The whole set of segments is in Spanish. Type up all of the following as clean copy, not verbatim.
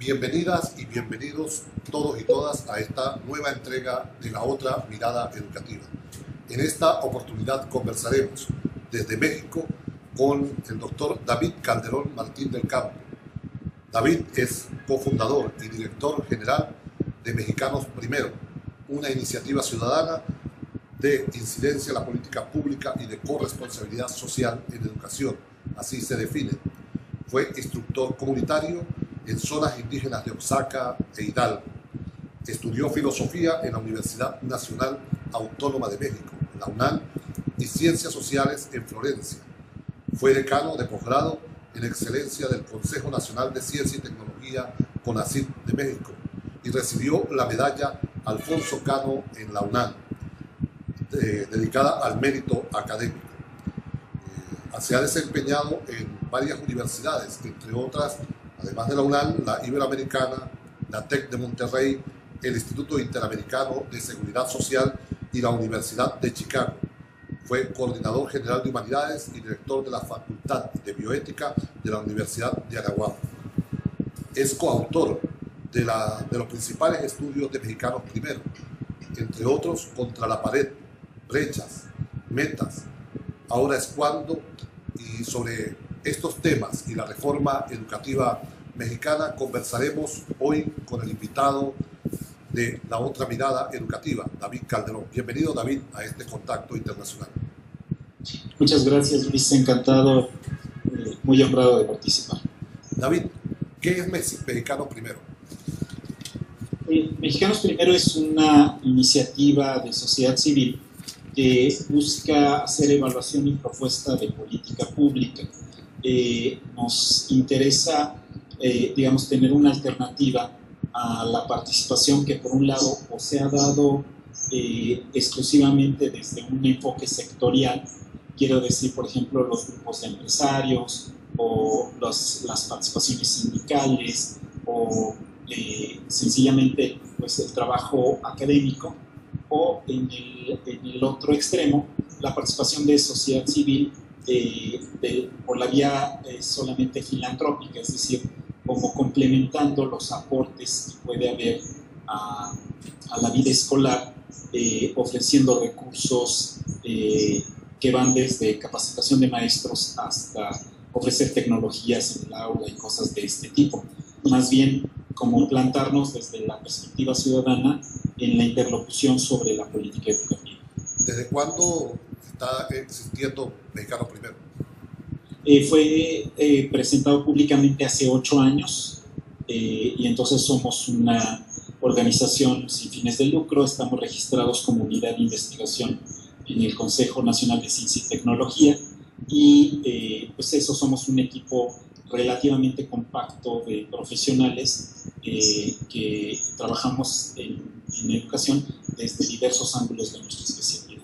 Bienvenidas y bienvenidos todos y todas a esta nueva entrega de La Otra Mirada Educativa. En esta oportunidad conversaremos desde México con el doctor David Calderón Martín del Campo. David es cofundador y director general de Mexicanos Primero, una iniciativa ciudadana de incidencia en la política pública y de corresponsabilidad social en educación, así se define. Fue instructor comunitario en zonas indígenas de Oaxaca e Hidalgo. Estudió filosofía en la Universidad Nacional Autónoma de México, la UNAM, y ciencias sociales en Florencia. Fue decano de posgrado en excelencia del Consejo Nacional de Ciencia y Tecnología, CONACYT de México, y recibió la medalla Alfonso Cano en la UNAM, dedicada al mérito académico. Se ha desempeñado en varias universidades, entre otras, además de la UNAM, la Iberoamericana, la TEC de Monterrey, el Instituto Interamericano de Seguridad Social y la Universidad de Chicago. Fue coordinador general de Humanidades y director de la Facultad de Bioética de la Universidad de Anahuac. Es coautor de los principales estudios de Mexicanos Primero, entre otros Contra la Pared, Brechas, Metas, Ahora es Cuando, y sobre estos temas y la reforma educativa mexicana conversaremos hoy con el invitado de La Otra Mirada Educativa, David Calderón. Bienvenido, David, a este contacto internacional. Muchas gracias, Luis. Encantado, muy honrado de participar. David, ¿qué es Mexicanos Primero? Mexicanos Primero es una iniciativa de sociedad civil que busca hacer evaluación y propuesta de política pública. Nos interesa, digamos, tener una alternativa a la participación que por un lado o se ha dado exclusivamente desde un enfoque sectorial, quiero decir, por ejemplo, los grupos de empresarios o las participaciones sindicales o sencillamente pues, el trabajo académico, o en el otro extremo, la participación de sociedad civil por la vía solamente filantrópica, es decir, como complementando los aportes que puede haber a la vida escolar, ofreciendo recursos que van desde capacitación de maestros hasta ofrecer tecnologías en el aula y cosas de este tipo. Más bien, como plantarnos desde la perspectiva ciudadana en la interlocución sobre la política educativa. ¿Desde cuándo está existiendo Mexicanos Primero? Fue presentado públicamente hace 8 años y entonces somos una organización sin fines de lucro, estamos registrados como unidad de investigación en el Consejo Nacional de Ciencia y Tecnología y pues eso, somos un equipo relativamente compacto de profesionales que trabajamos en educación desde diversos ángulos de nuestra especialidad.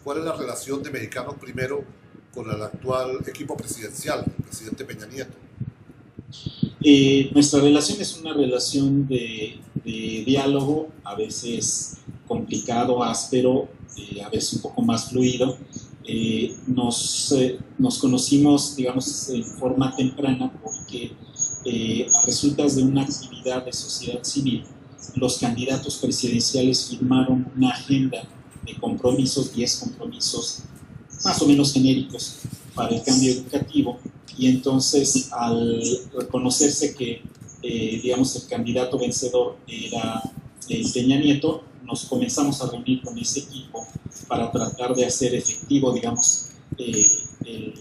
¿Cuál es la relación de Mexicanos Primero con el actual equipo presidencial, el presidente Peña Nieto? Nuestra relación es una relación de diálogo, a veces complicado, áspero, a veces un poco más fluido. Nos conocimos, digamos, en forma temprana porque a resultas de una actividad de sociedad civil, los candidatos presidenciales firmaron una agenda de compromisos, 10 compromisos más o menos genéricos para el cambio educativo, y entonces al reconocerse que digamos, el candidato vencedor era Peña Nieto, nos comenzamos a reunir con ese equipo para tratar de hacer efectivo, digamos, el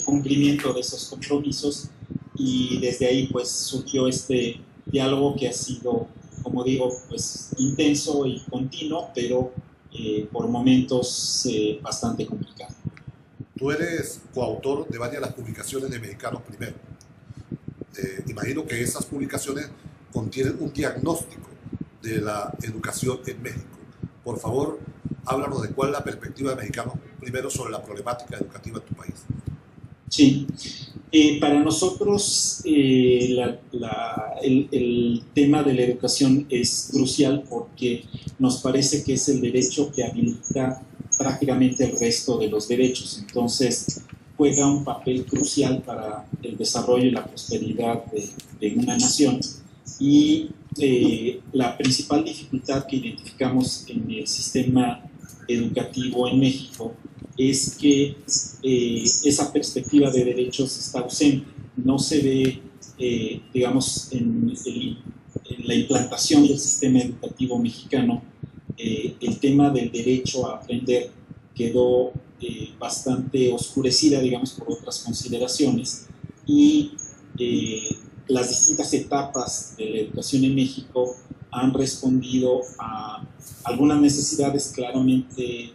cumplimiento de esos compromisos, y desde ahí pues surgió este diálogo que ha sido, como digo, pues intenso y continuo, pero por momentos bastante complicado. Tú eres coautor de varias de las publicaciones de Mexicanos Primero. Imagino que esas publicaciones contienen un diagnóstico de la educación en México. Por favor, háblanos de cuál es la perspectiva de Mexicanos Primero sobre la problemática educativa en tu país. Sí, para nosotros el tema de la educación es crucial porque nos parece que es el derecho que habilita prácticamente el resto de los derechos. Entonces, juega un papel crucial para el desarrollo y la prosperidad de una nación. Y la principal dificultad que identificamos en el sistema educativo en México es que esa perspectiva de derechos está ausente. No se ve, digamos, en la implantación del sistema educativo mexicano, el tema del derecho a aprender quedó bastante oscurecida, digamos, por otras consideraciones, y las distintas etapas de la educación en México han respondido a algunas necesidades claramente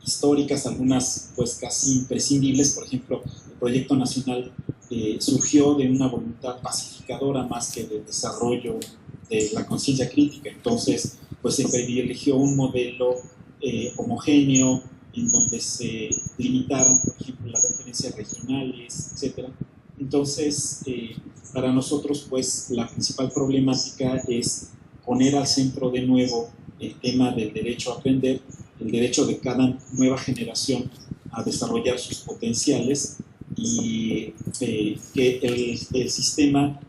históricas, algunas pues casi imprescindibles. Por ejemplo, el proyecto nacional surgió de una voluntad pacificadora más que de desarrollo de la conciencia crítica. Entonces, pues se privilegió un modelo homogéneo en donde se limitaron, por ejemplo, las referencias regionales, etc. Entonces, para nosotros, pues, la principal problemática es poner al centro de nuevo el tema del derecho a aprender, el derecho de cada nueva generación a desarrollar sus potenciales, y que el sistema,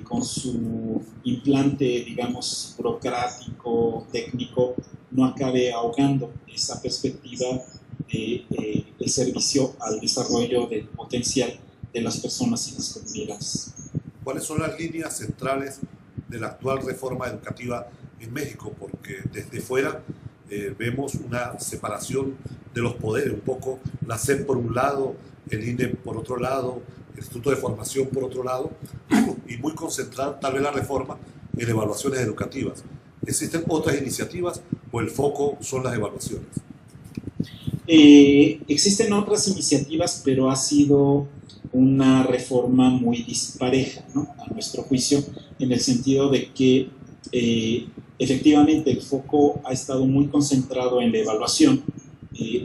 con su implante, digamos, burocrático, técnico, no acabe ahogando esa perspectiva de el servicio al desarrollo del potencial de las personas y las comunidades. ¿Cuáles son las líneas centrales de la actual reforma educativa en México? Porque desde fuera vemos una separación de los poderes, un poco la SEP por un lado, el INE por otro lado, el Instituto de Formación por otro lado, y muy concentrada tal vez la reforma en evaluaciones educativas. ¿Existen otras iniciativas o el foco son las evaluaciones? Existen otras iniciativas, pero ha sido una reforma muy dispareja, ¿no?, a nuestro juicio, en el sentido de que efectivamente el foco ha estado muy concentrado en la evaluación.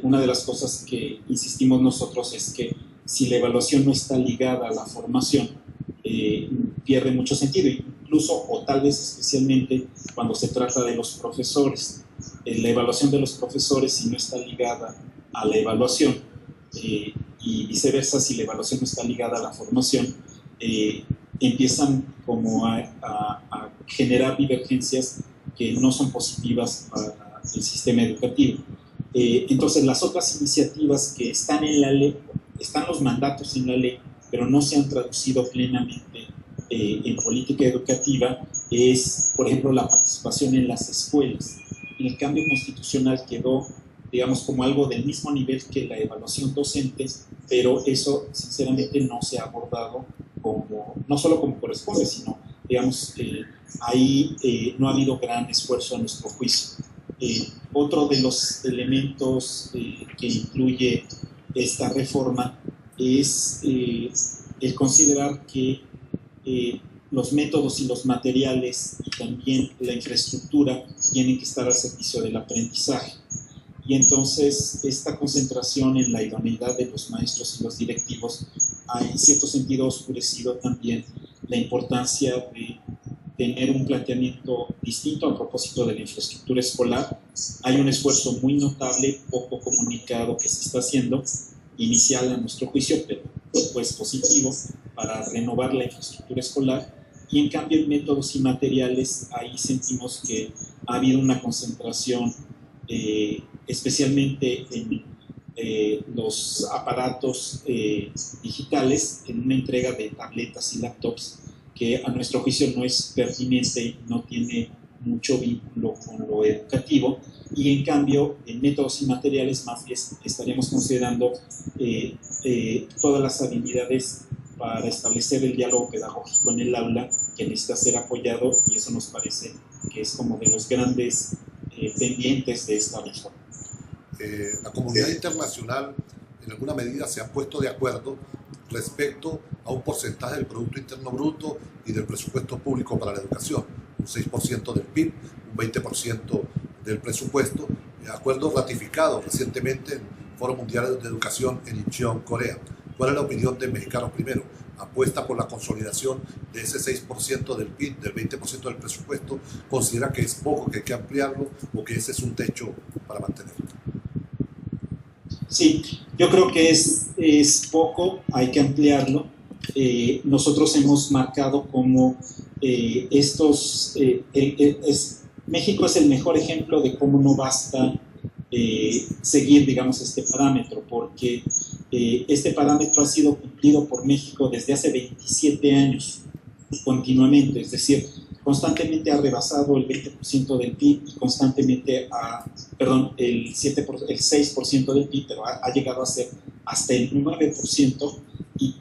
Una de las cosas que insistimos nosotros es que si la evaluación no está ligada a la formación, pierde mucho sentido, incluso o tal vez especialmente cuando se trata de los profesores. La evaluación de los profesores, si no está ligada a la evaluación, y viceversa, si la evaluación no está ligada a la formación, empiezan como a generar divergencias que no son positivas para el sistema educativo. Entonces, las otras iniciativas que están en la ley, están los mandatos en la ley, pero no se han traducido plenamente en política educativa, es, por ejemplo, la participación en las escuelas. El cambio constitucional quedó, digamos, como algo del mismo nivel que la evaluación docente, pero eso, sinceramente, no se ha abordado como, no solo como corresponde, sino, digamos, ahí no ha habido gran esfuerzo a nuestro juicio. Otro de los elementos que incluye esta reforma es el considerar que los métodos y los materiales y también la infraestructura tienen que estar al servicio del aprendizaje. Y entonces esta concentración en la idoneidad de los maestros y los directivos ha en cierto sentido oscurecido también la importancia de tener un planteamiento distinto a propósito de la infraestructura escolar. Hay un esfuerzo muy notable, poco comunicado, que se está haciendo, inicial a nuestro juicio, pero pues positivo, para renovar la infraestructura escolar. Y en cambio en métodos y materiales, ahí sentimos que ha habido una concentración, especialmente en los aparatos digitales, en una entrega de tabletas y laptops que a nuestro juicio no es pertinente y no tiene mucho vínculo con lo educativo. Y en cambio, en métodos y materiales más bien estaríamos considerando todas las habilidades para establecer el diálogo pedagógico en el aula, que necesita ser apoyado, y eso nos parece que es como de los grandes pendientes de esta reforma. La comunidad internacional en alguna medida se ha puesto de acuerdo respecto a un porcentaje del Producto Interno Bruto y del presupuesto público para la educación, un 6% del PIB, un 20% del presupuesto, acuerdo ratificado recientemente en el Foro Mundial de Educación en Incheon, Corea. ¿Cuál es la opinión de Mexicanos Primero? ¿Apuesta por la consolidación de ese 6% del PIB, del 20% del presupuesto? ¿Considera que es poco, que hay que ampliarlo, o que ese es un techo para mantenerlo? Sí, yo creo que es poco, hay que ampliarlo. nosotros hemos marcado como México es el mejor ejemplo de cómo no basta seguir, digamos, este parámetro, porque este parámetro ha sido cumplido por México desde hace 27 años, continuamente, es decir, constantemente ha rebasado el 20% del PIB y constantemente el 6% del PIB, pero ha llegado a ser hasta el 9% y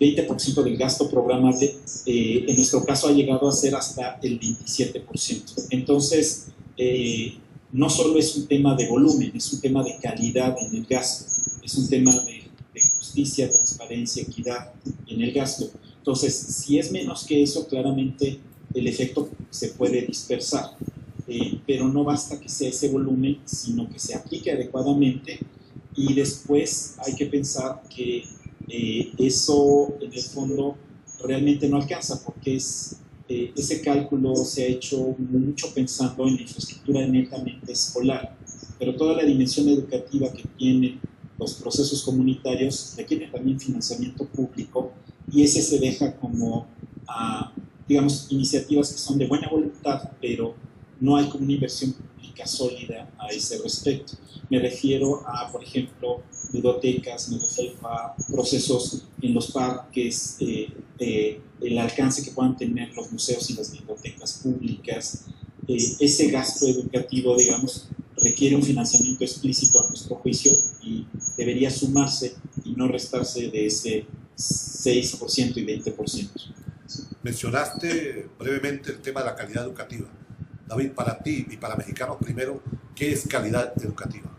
20% del gasto programable, en nuestro caso ha llegado a ser hasta el 27%. Entonces, no solo es un tema de volumen, es un tema de calidad en el gasto, es un tema de justicia, transparencia, equidad en el gasto. Entonces, si es menos que eso, claramente el efecto se puede dispersar, pero no basta que sea ese volumen, sino que se aplique adecuadamente y después hay que pensar que eso en el fondo realmente no alcanza porque ese cálculo se ha hecho mucho pensando en la infraestructura netamente escolar, pero toda la dimensión educativa que tienen los procesos comunitarios requiere también financiamiento público y ese se deja como, digamos, iniciativas que son de buena voluntad, pero no hay como una inversión pública sólida a ese respecto. Me refiero a, por ejemplo, bibliotecas, me refiero a procesos en los parques, el alcance que puedan tener los museos y las bibliotecas públicas. Ese gasto educativo, digamos, requiere un financiamiento explícito a nuestro juicio y debería sumarse y no restarse de ese 6% y 20%. Mencionaste brevemente el tema de la calidad educativa. David, para ti y para Mexicanos Primero, ¿qué es calidad educativa?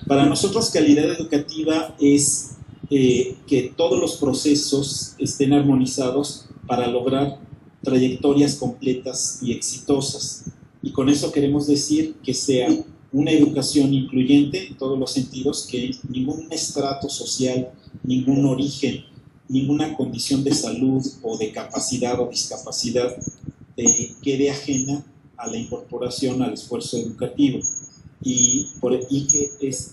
Para nosotros calidad educativa es que todos los procesos estén armonizados para lograr trayectorias completas y exitosas. Y con eso queremos decir que sea una educación incluyente en todos los sentidos, que ningún estrato social, ningún origen, ninguna condición de salud o de capacidad o discapacidad quede ajena a la incorporación al esfuerzo educativo y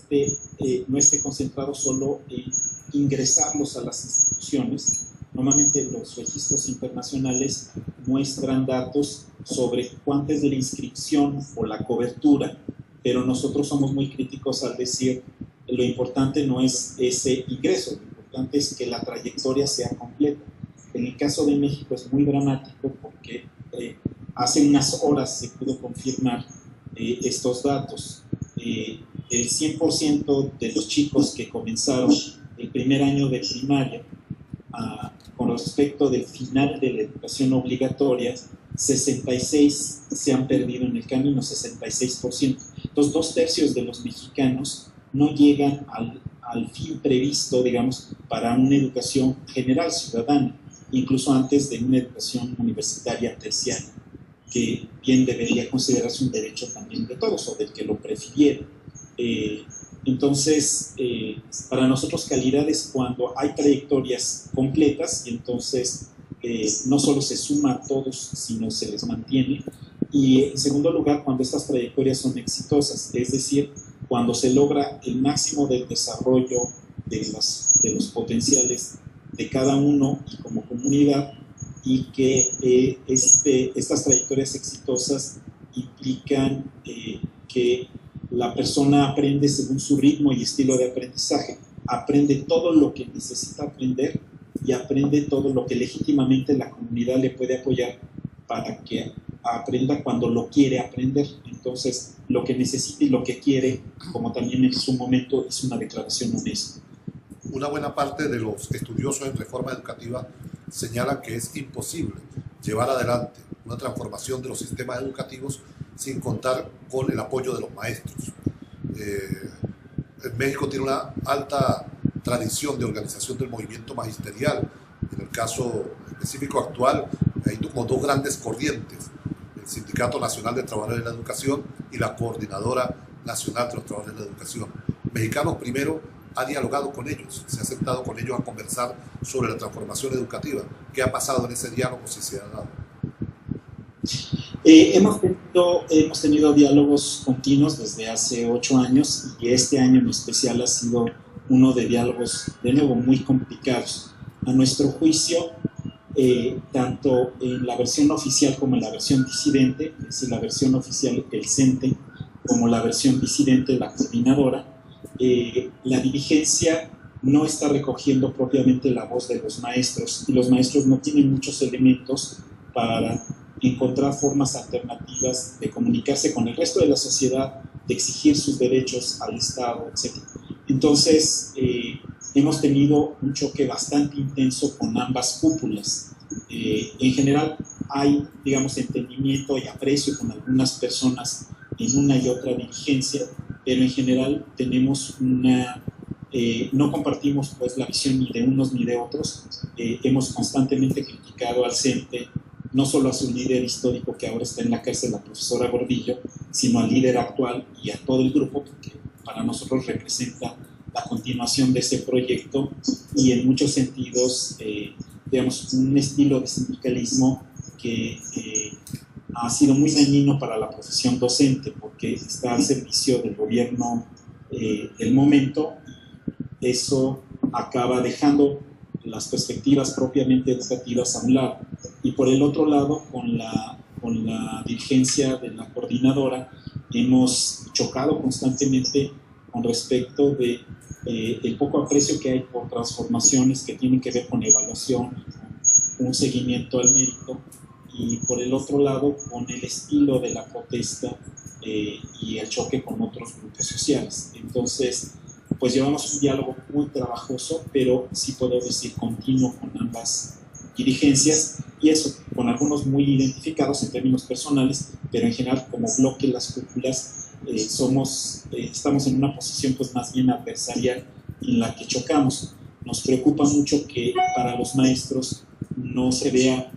que no esté concentrado solo en ingresarlos a las instituciones. Normalmente los registros internacionales muestran datos sobre cuánto es la inscripción o la cobertura, pero nosotros somos muy críticos al decir lo importante no es ese ingreso, lo importante es que la trayectoria sea completa. En el caso de México es muy dramático porque hace unas horas se pudo confirmar estos datos. El 100% de los chicos que comenzaron el primer año de primaria, con respecto del final de la educación obligatoria, 66 se han perdido en el camino, 66%. Entonces, 2/3 de los mexicanos no llegan al fin previsto, digamos, para una educación general ciudadana, incluso antes de una educación universitaria terciaria, que bien debería considerarse un derecho también de todos, o del que lo prefiriera. Entonces, para nosotros calidad es cuando hay trayectorias completas y entonces no solo se suma a todos, sino se les mantiene. Y en segundo lugar, cuando estas trayectorias son exitosas, es decir, cuando se logra el máximo del desarrollo de los potenciales de cada uno y como comunidad, y que estas trayectorias exitosas implican que la persona aprende según su ritmo y estilo de aprendizaje, aprende todo lo que necesita aprender y aprende todo lo que legítimamente la comunidad le puede apoyar para que aprenda cuando lo quiere aprender. Entonces, lo que necesita y lo que quiere, como también en su momento, es una declaración honesta. Una buena parte de los estudiosos en reforma educativa señalan que es imposible llevar adelante una transformación de los sistemas educativos sin contar con el apoyo de los maestros. México tiene una alta tradición de organización del movimiento magisterial. En el caso específico actual, hay como dos grandes corrientes: el Sindicato Nacional de Trabajadores de la Educación y la Coordinadora Nacional de los Trabajadores de la Educación. Mexicanos Primero ha dialogado con ellos, se ha sentado con ellos a conversar sobre la transformación educativa. ¿Qué ha pasado en ese diálogo, si se ha dado? Hemos tenido diálogos continuos desde hace 8 años y este año en especial ha sido uno de diálogos, de nuevo, muy complicados. A nuestro juicio, tanto en la versión oficial como en la versión disidente, es decir, la versión oficial el CENTE, como la versión disidente la coordinadora, la dirigencia no está recogiendo propiamente la voz de los maestros, y los maestros no tienen muchos elementos para encontrar formas alternativas de comunicarse con el resto de la sociedad, de exigir sus derechos al Estado, etc. Entonces, hemos tenido un choque bastante intenso con ambas cúpulas. En general hay, digamos, entendimiento y aprecio con algunas personas en una y otra dirigencia, pero en general tenemos una... no compartimos pues la visión ni de unos ni de otros. Hemos constantemente criticado al CENTE, no solo a su líder histórico que ahora está en la cárcel, la profesora Gordillo, sino al líder actual y a todo el grupo, porque para nosotros representa la continuación de ese proyecto y en muchos sentidos, digamos, un estilo de sindicalismo que ha sido muy dañino para la profesión docente, porque está al servicio del gobierno del momento. Eso acaba dejando las perspectivas propiamente educativas a un lado. Y por el otro lado, con la dirigencia de la coordinadora, hemos chocado constantemente con respecto de el poco aprecio que hay por transformaciones que tienen que ver con evaluación, con un seguimiento al mérito, y por el otro lado, con el estilo de la protesta y el choque con otros grupos sociales. Entonces, pues llevamos un diálogo muy trabajoso, pero sí puedo decir continuo con ambas dirigencias, y eso, con algunos muy identificados en términos personales, pero en general como bloque las cúpulas estamos en una posición pues más bien adversarial en la que chocamos. Nos preocupa mucho que para los maestros no se vea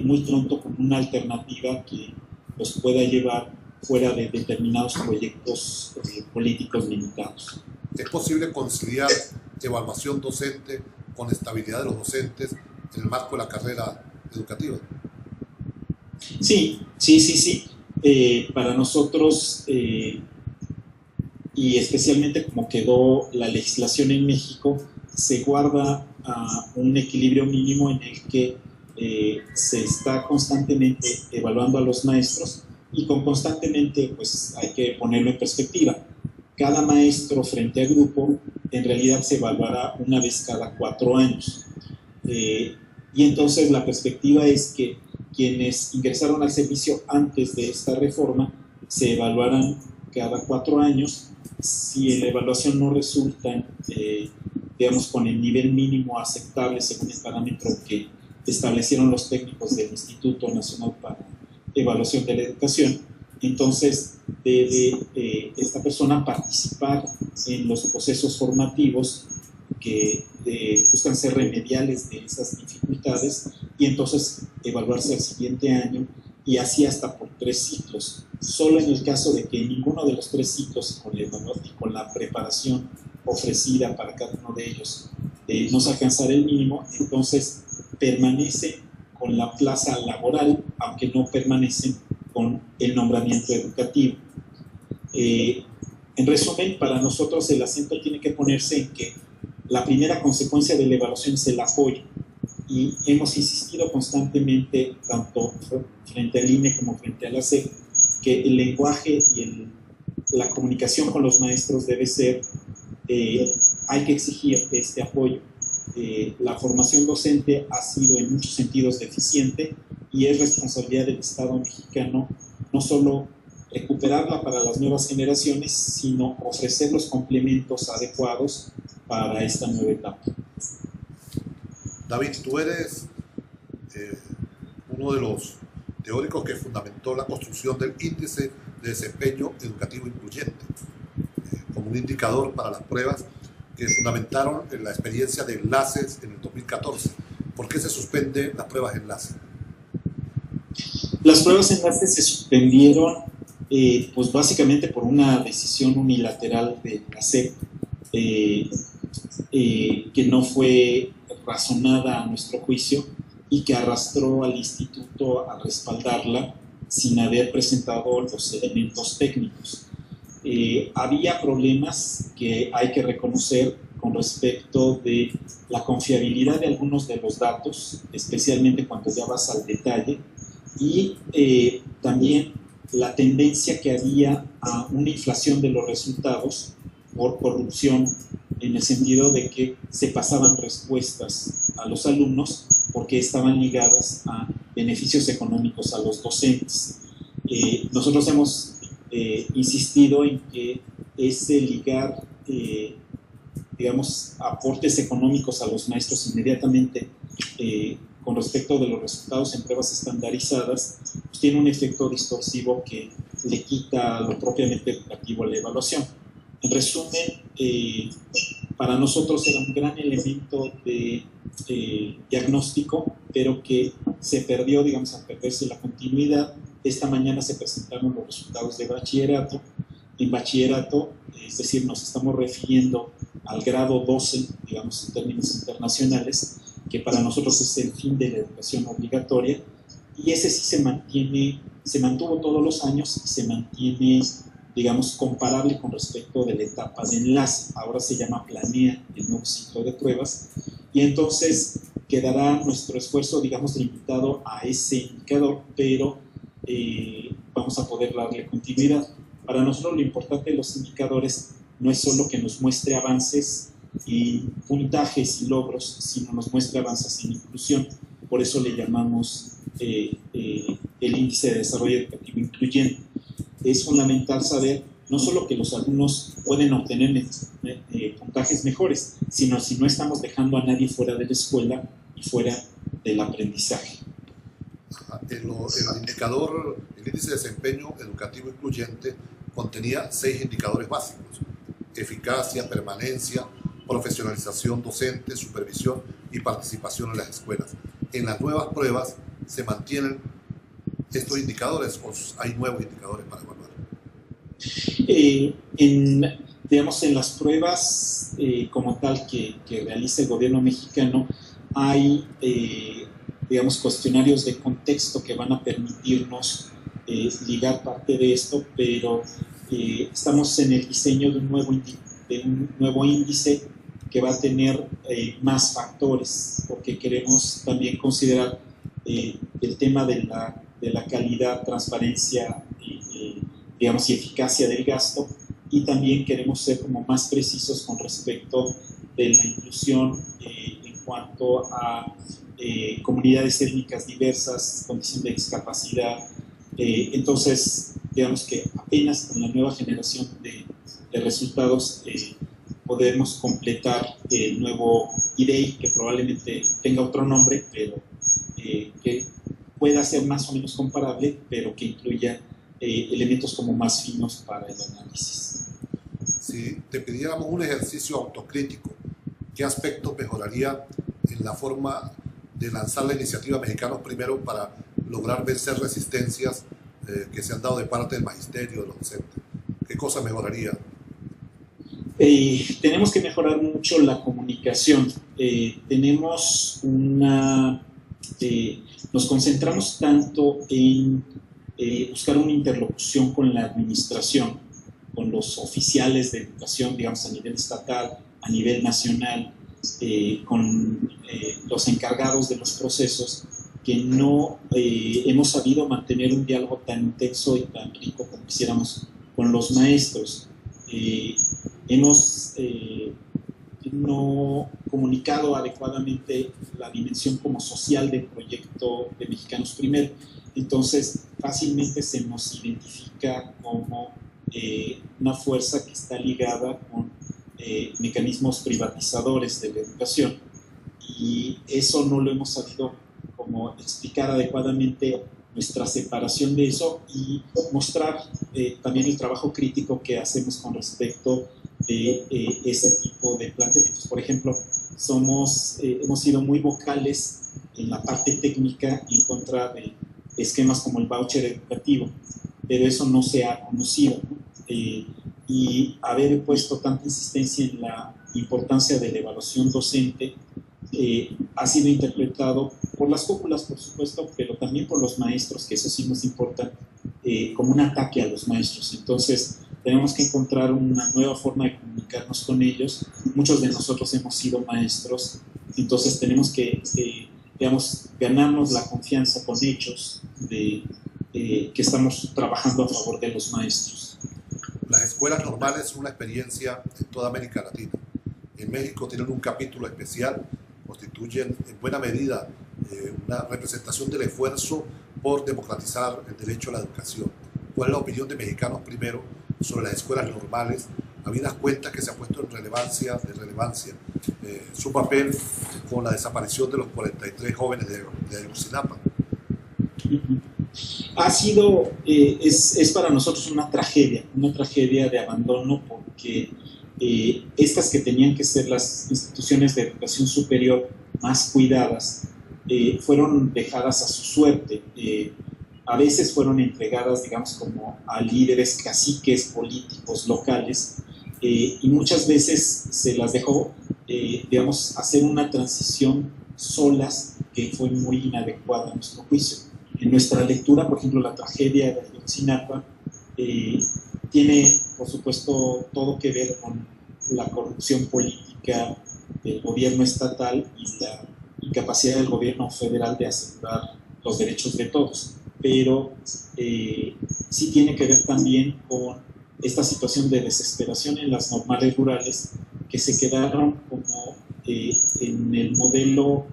muy pronto como una alternativa que los pueda llevar fuera de determinados proyectos políticos limitados. ¿Es posible conciliar evaluación docente con estabilidad de los docentes en el marco de la carrera educativa? Sí. Para nosotros, y especialmente como quedó la legislación en México, se guarda un equilibrio mínimo en el que se está constantemente evaluando a los maestros, y con constantemente pues hay que ponerlo en perspectiva. Cada maestro frente a grupo en realidad se evaluará una vez cada 4 años. Y entonces la perspectiva es que quienes ingresaron al servicio antes de esta reforma se evaluarán cada 4 años. Si en la evaluación no resultan, digamos, con el nivel mínimo aceptable según el parámetro que establecieron los técnicos del Instituto Nacional para Evaluación de la Educación, entonces debe esta persona participar en los procesos formativos que buscan ser remediales de esas dificultades, y entonces evaluarse al siguiente año, y así hasta por 3 ciclos. Solo en el caso de que ninguno de los 3 ciclos con la preparación ofrecida para cada uno de ellos no se alcanzara el mínimo, entonces permanece con la plaza laboral, aunque no permanecen con el nombramiento educativo. En resumen, para nosotros el acento tiene que ponerse en que la primera consecuencia de la evaluación es el apoyo, y hemos insistido constantemente, tanto frente al INE como frente a la SEP, que el lenguaje y la comunicación con los maestros debe ser, hay que exigir este apoyo. La formación docente ha sido en muchos sentidos deficiente, y es responsabilidad del Estado mexicano no solo recuperarla para las nuevas generaciones, sino ofrecer los complementos adecuados para esta nueva etapa. David, tú eres uno de los teóricos que fundamentó la construcción del índice de desempeño educativo incluyente como un indicador para las pruebas que fundamentaron en la experiencia de enlaces en el 2014. ¿Por qué se suspenden las pruebas de enlace? Las pruebas de enlace se suspendieron pues básicamente por una decisión unilateral de la SEP que no fue razonada a nuestro juicio, y que arrastró al instituto a respaldarla sin haber presentado los elementos técnicos. Había problemas que hay que reconocer con respecto de la confiabilidad de algunos de los datos, especialmente cuando ya vas al detalle, y también la tendencia que había a una inflación de los resultados por corrupción, en el sentido de que se pasaban respuestas a los alumnos porque estaban ligadas a beneficios económicos a los docentes. Nosotros hemos insistido en que ese ligar, digamos, aportes económicos a los maestros inmediatamente con respecto de los resultados en pruebas estandarizadas, pues tiene un efecto distorsivo que le quita lo propiamente educativo a la evaluación. En resumen, para nosotros era un gran elemento de diagnóstico, pero que se perdió, digamos, al perderse la continuidad. Esta mañana se presentaron los resultados de bachillerato. En bachillerato, es decir, nos estamos refiriendo al grado 12, digamos, en términos internacionales, que para nosotros es el fin de la educación obligatoria, y ese sí se mantuvo todos los años y se mantiene, digamos, comparable con respecto de la etapa de enlace. Ahora se llama Planea, el nuevo ciclo de pruebas, y entonces quedará nuestro esfuerzo, digamos, limitado a ese indicador, pero vamos a poder darle continuidad. Para nosotros lo importante de los indicadores no es solo que nos muestre avances y puntajes y logros, sino nos muestre avances en inclusión. Por eso le llamamos el índice de desarrollo educativo incluyente. Es fundamental saber no solo que los alumnos pueden obtener puntajes mejores, sino si no estamos dejando a nadie fuera de la escuela y fuera del aprendizaje. El indicador, el índice de desempeño educativo incluyente, contenía 6 indicadores básicos: eficacia, permanencia, profesionalización docente, supervisión y participación en las escuelas. En las nuevas pruebas, ¿se mantienen estos indicadores o hay nuevos indicadores para evaluar? Digamos, en las pruebas como tal que realiza el gobierno mexicano, hay digamos, cuestionarios de contexto que van a permitirnos ligar parte de esto, pero estamos en el diseño de un nuevo índice que va a tener más factores, porque queremos también considerar el tema de la calidad, transparencia, digamos, y eficacia del gasto, y también queremos ser como más precisos con respecto de la inclusión en cuanto a comunidades étnicas diversas, condición de discapacidad. Entonces, digamos que apenas con la nueva generación de resultados podemos completar el nuevo IDEI, que probablemente tenga otro nombre, pero que pueda ser más o menos comparable, pero que incluya elementos como más finos para el análisis. Si te pidiéramos un ejercicio autocrítico, ¿qué aspectos mejoraría en la forma de lanzar la iniciativa Mexicanos Primero para lograr vencer resistencias que se han dado de parte del magisterio, de los docentes? ¿Qué cosa mejoraría? Tenemos que mejorar mucho la comunicación. Nos concentramos tanto en buscar una interlocución con la administración, con los oficiales de educación, digamos, a nivel estatal, a nivel nacional, con los encargados de los procesos, que no hemos sabido mantener un diálogo tan intenso y tan rico como quisiéramos con los maestros. Hemos no comunicado adecuadamente la dimensión como social del proyecto de Mexicanos Primero. Entonces, fácilmente se nos identifica como una fuerza que está ligada con mecanismos privatizadores de la educación. Y eso no lo hemos sabido como explicar adecuadamente, nuestra separación de eso, y mostrar también el trabajo crítico que hacemos con respecto de ese tipo de planteamientos. Por ejemplo, hemos sido muy vocales en la parte técnica en contra de esquemas como el voucher educativo, pero eso no se ha conocido, ¿no? Y haber puesto tanta insistencia en la importancia de la evaluación docente ha sido interpretado por las cúpulas, por supuesto, pero también por los maestros, que eso sí nos importa, como un ataque a los maestros. Entonces, tenemos que encontrar una nueva forma de comunicarnos con ellos. Muchos de nosotros hemos sido maestros, entonces tenemos que, digamos, ganarnos la confianza con hechos de que estamos trabajando a favor de los maestros. Las escuelas normales son una experiencia en toda América Latina. En México tienen un capítulo especial, constituyen en buena medida una representación del esfuerzo por democratizar el derecho a la educación. ¿Cuál es la opinión de Mexicanos Primero sobre las escuelas normales, habidas cuentas que se ha puesto en relevancia su papel con la desaparición de los 43 jóvenes de Ayotzinapa? Ha sido, es para nosotros una tragedia de abandono, porque estas que tenían que ser las instituciones de educación superior más cuidadas, fueron dejadas a su suerte. A veces fueron entregadas, digamos, como a líderes, caciques políticos locales, y muchas veces se las dejó, digamos, hacer una transición solas, que fue muy inadecuada a nuestro juicio. En nuestra lectura, por ejemplo, la tragedia de Ayotzinapa tiene, por supuesto, todo que ver con la corrupción política del gobierno estatal y la incapacidad del gobierno federal de asegurar los derechos de todos. Pero sí tiene que ver también con esta situación de desesperación en las normales rurales, que se quedaron como en el modelo,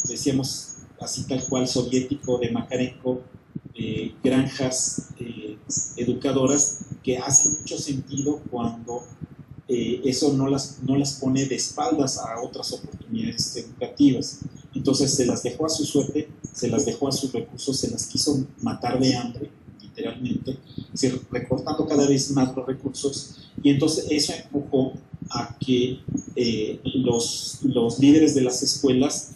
decíamos así tal cual, soviético de Makarenko, granjas educadoras, que hacen mucho sentido cuando eso no las pone de espaldas a otras oportunidades educativas. Entonces se las dejó a su suerte, se las dejó a sus recursos, se las quiso matar de hambre, literalmente, es decir, recortando cada vez más los recursos, y entonces eso empujó a que los líderes de las escuelas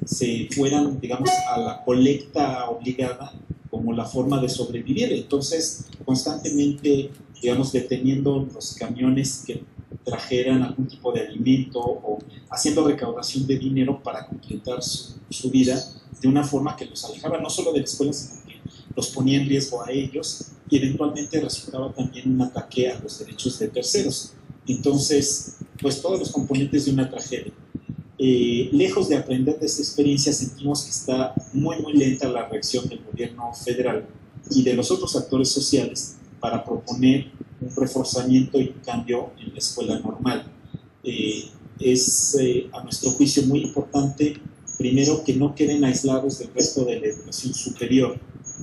se fueran, digamos, a la colecta obligada como la forma de sobrevivir. Entonces, constantemente, digamos, deteniendo los camiones que trajeran algún tipo de alimento o haciendo recaudación de dinero para completar su vida de una forma que los alejaba no solo de la escuela, sino que los ponía en riesgo a ellos, y eventualmente resultaba también un ataque a los derechos de terceros. Entonces, pues todos los componentes de una tragedia. Lejos de aprender de esta experiencia, sentimos que está muy lenta la reacción del gobierno federal y de los otros actores sociales para proponer un reforzamiento y un cambio en la escuela normal. Es a nuestro juicio muy importante, primero, que no queden aislados del resto de la educación superior,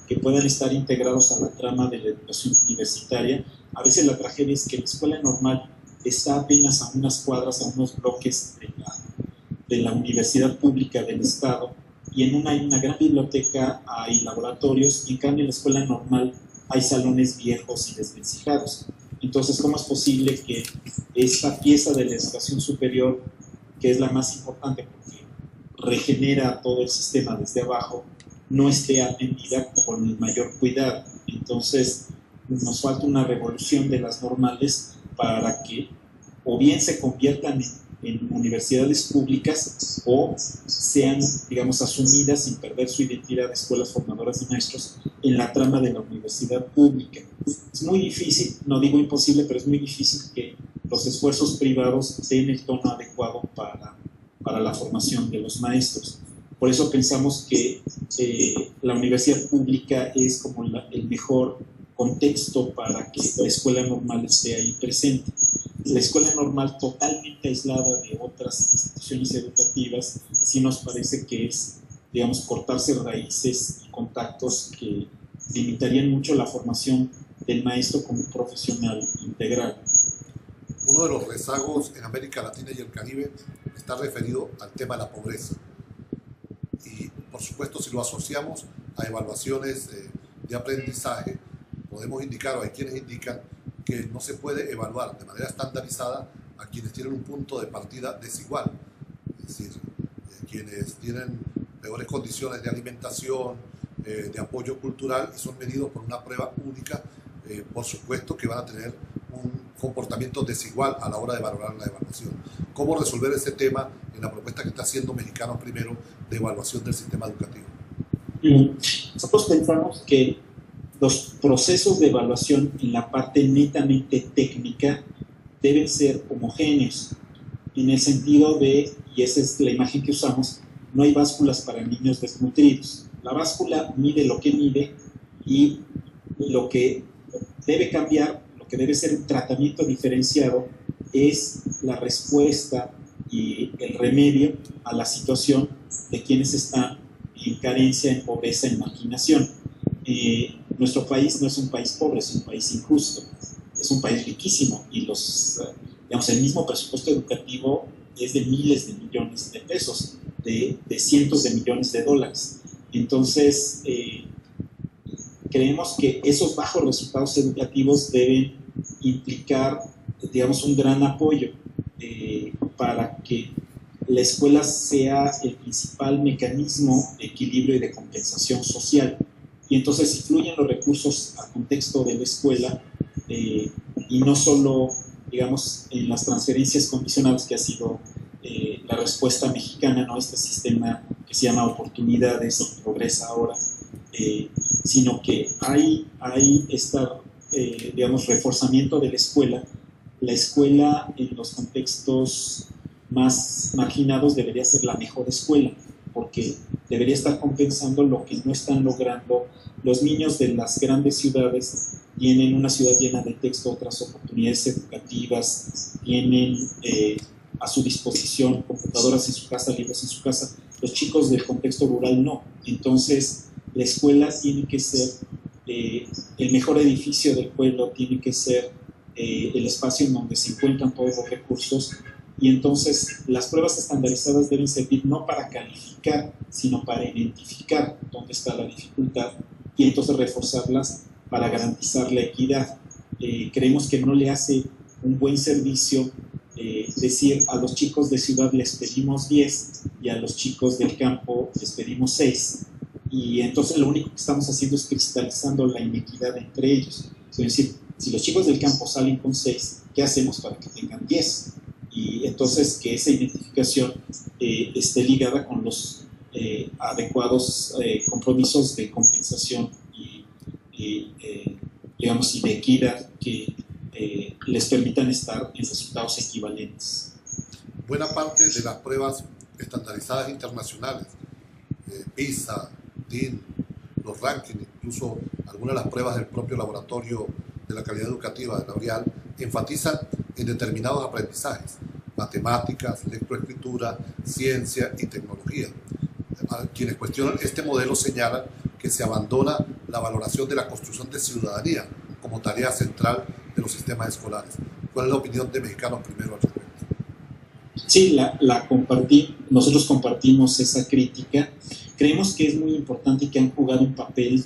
que puedan estar integrados a la trama de la educación universitaria. A veces la tragedia es que la escuela normal está apenas a unas cuadras, a unos bloques de la universidad pública del estado, y en una hay una gran biblioteca, hay laboratorios, y en cambio en la escuela normal hay salones viejos y desvencijados. Entonces, ¿cómo es posible que esta pieza de la educación superior, que es la más importante porque regenera todo el sistema desde abajo, no esté atendida con el mayor cuidado? Entonces, nos falta una revolución de las normales para que o bien se conviertan en universidades públicas o sean, digamos, asumidas sin perder su identidad de escuelas formadoras de maestros en la trama de la universidad pública. Es muy difícil, no digo imposible, pero es muy difícil que los esfuerzos privados den el tono adecuado para la formación de los maestros. Por eso pensamos que la universidad pública es como el mejor contexto para que la escuela normal esté ahí presente. La escuela normal, totalmente aislada de otras instituciones educativas, sí nos parece que es, digamos, cortarse raíces y contactos que limitarían mucho la formación del maestro como profesional integral. Uno de los rezagos en América Latina y el Caribe está referido al tema de la pobreza. Y, por supuesto, si lo asociamos a evaluaciones de aprendizaje, podemos indicar, o hay quienes indican, que no se puede evaluar de manera estandarizada a quienes tienen un punto de partida desigual. Es decir, quienes tienen peores condiciones de alimentación, de apoyo cultural, y son medidos por una prueba única, por supuesto que van a tener un comportamiento desigual a la hora de valorar la evaluación. ¿Cómo resolver ese tema en la propuesta que está haciendo Mexicanos Primero de evaluación del sistema educativo? Nosotros pensamos que los procesos de evaluación en la parte netamente técnica deben ser homogéneos, en el sentido de, y esa es la imagen que usamos, no hay básculas para niños desnutridos. La báscula mide lo que mide y lo que debe cambiar, lo que debe ser un tratamiento diferenciado es la respuesta y el remedio a la situación de quienes están en carencia, en pobreza, en marginación. Nuestro país no es un país pobre, es un país injusto, es un país riquísimo y el mismo presupuesto educativo es de miles de millones de pesos, de cientos de millones de dólares. Entonces, creemos que esos bajos resultados educativos deben implicar, digamos, un gran apoyo para que la escuela sea el principal mecanismo de equilibrio y de compensación social. Y entonces, si fluyen los recursos al contexto de la escuela, y no solo, digamos, en las transferencias condicionadas, que ha sido la respuesta mexicana, ¿no? Este sistema que se llama oportunidades y progresa ahora, sino que hay digamos, reforzamiento de la escuela. La escuela en los contextos más marginados debería ser la mejor escuela, porque debería estar compensando lo que no están logrando los niños de las grandes ciudades. Tienen una ciudad llena de texto, otras oportunidades educativas, tienen a su disposición computadoras en su casa, libros en su casa. Los chicos del contexto rural no. Entonces, la escuela tiene que ser el mejor edificio del pueblo, tiene que ser el espacio en donde se encuentran todos los recursos, y entonces las pruebas estandarizadas deben servir no para calificar, sino para identificar dónde está la dificultad y entonces reforzarlas para garantizar la equidad. Creemos que no le hace un buen servicio decir a los chicos de ciudad les pedimos 10 y a los chicos del campo les pedimos 6. Y entonces lo único que estamos haciendo es cristalizando la inequidad entre ellos. Es decir, si los chicos del campo salen con 6, ¿qué hacemos para que tengan 10? Y entonces que esa identificación esté ligada con los adecuados compromisos de compensación digamos, y de equidad que les permitan estar en resultados equivalentes. Buena parte de las pruebas estandarizadas internacionales, PISA, DIN, los rankings, incluso algunas de las pruebas del propio laboratorio de la calidad educativa de L'Oréal, enfatizan en determinados aprendizajes: matemáticas, lectoescritura, ciencia y tecnología. Quienes cuestionan este modelo señalan que se abandona la valoración de la construcción de ciudadanía como tarea central de los sistemas escolares. ¿Cuál es la opinión de Mexicanos Primero al respecto? Sí, nosotros compartimos esa crítica. Creemos que es muy importante y que han jugado un papel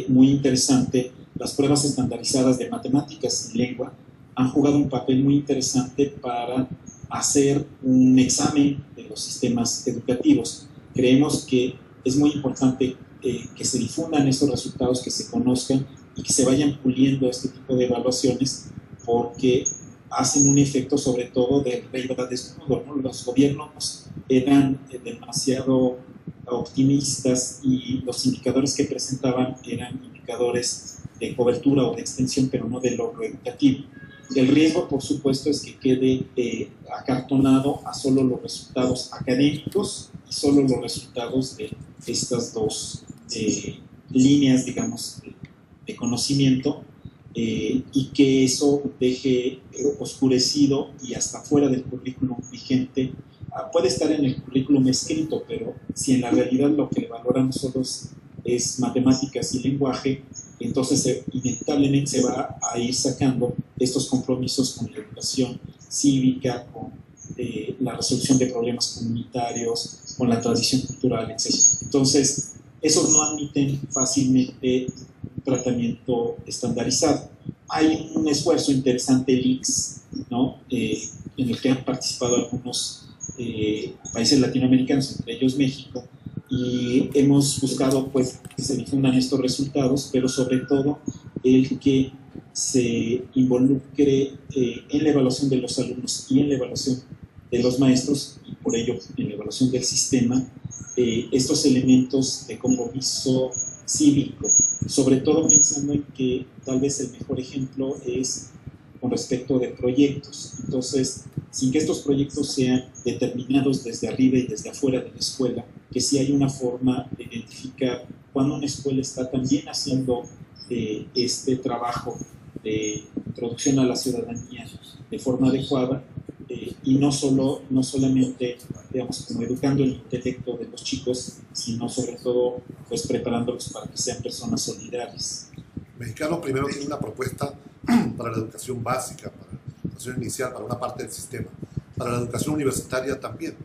muy interesante. Las pruebas estandarizadas de matemáticas y lengua han jugado un papel muy interesante para hacer un examen de los sistemas educativos. Creemos que es muy importante que se difundan estos resultados, que se conozcan y que se vayan puliendo este tipo de evaluaciones, porque hacen un efecto sobre todo de realidad desnudo, ¿no? Los gobiernos eran demasiado optimistas y los indicadores que presentaban eran indicadores de cobertura o de extensión, pero no de logro educativo. El riesgo, por supuesto, es que quede acartonado a solo los resultados académicos y solo los resultados de estas dos líneas, digamos, de conocimiento, y que eso deje oscurecido y hasta fuera del currículum vigente. Puede estar en el currículum escrito, pero si en la realidad lo que le valoran solo es matemáticas y lenguaje, entonces inevitablemente se va a ir sacando estos compromisos con la educación cívica, con la resolución de problemas comunitarios, con la tradición cultural, etc. Entonces, esos no admiten fácilmente un tratamiento estandarizado. Hay un esfuerzo interesante, el ICS, ¿no? En el que han participado algunos países latinoamericanos, entre ellos México, y hemos buscado, pues, que se difundan estos resultados, pero sobre todo el que se involucre en la evaluación de los alumnos y en la evaluación de los maestros, y por ello en la evaluación del sistema, estos elementos de compromiso cívico, sobre todo pensando en que tal vez el mejor ejemplo es con respecto de proyectos. Entonces, sin que estos proyectos sean determinados desde arriba y desde afuera de la escuela, que sí hay una forma de identificar cuando una escuela está también haciendo este trabajo de introducción a la ciudadanía de forma adecuada, y no solamente, digamos, como educando el intelecto de los chicos, sino sobre todo pues preparándolos para que sean personas solidarias. Mexicanos Primero tiene una propuesta para la educación básica, para la educación inicial, para una parte del sistema, para la educación universitaria también.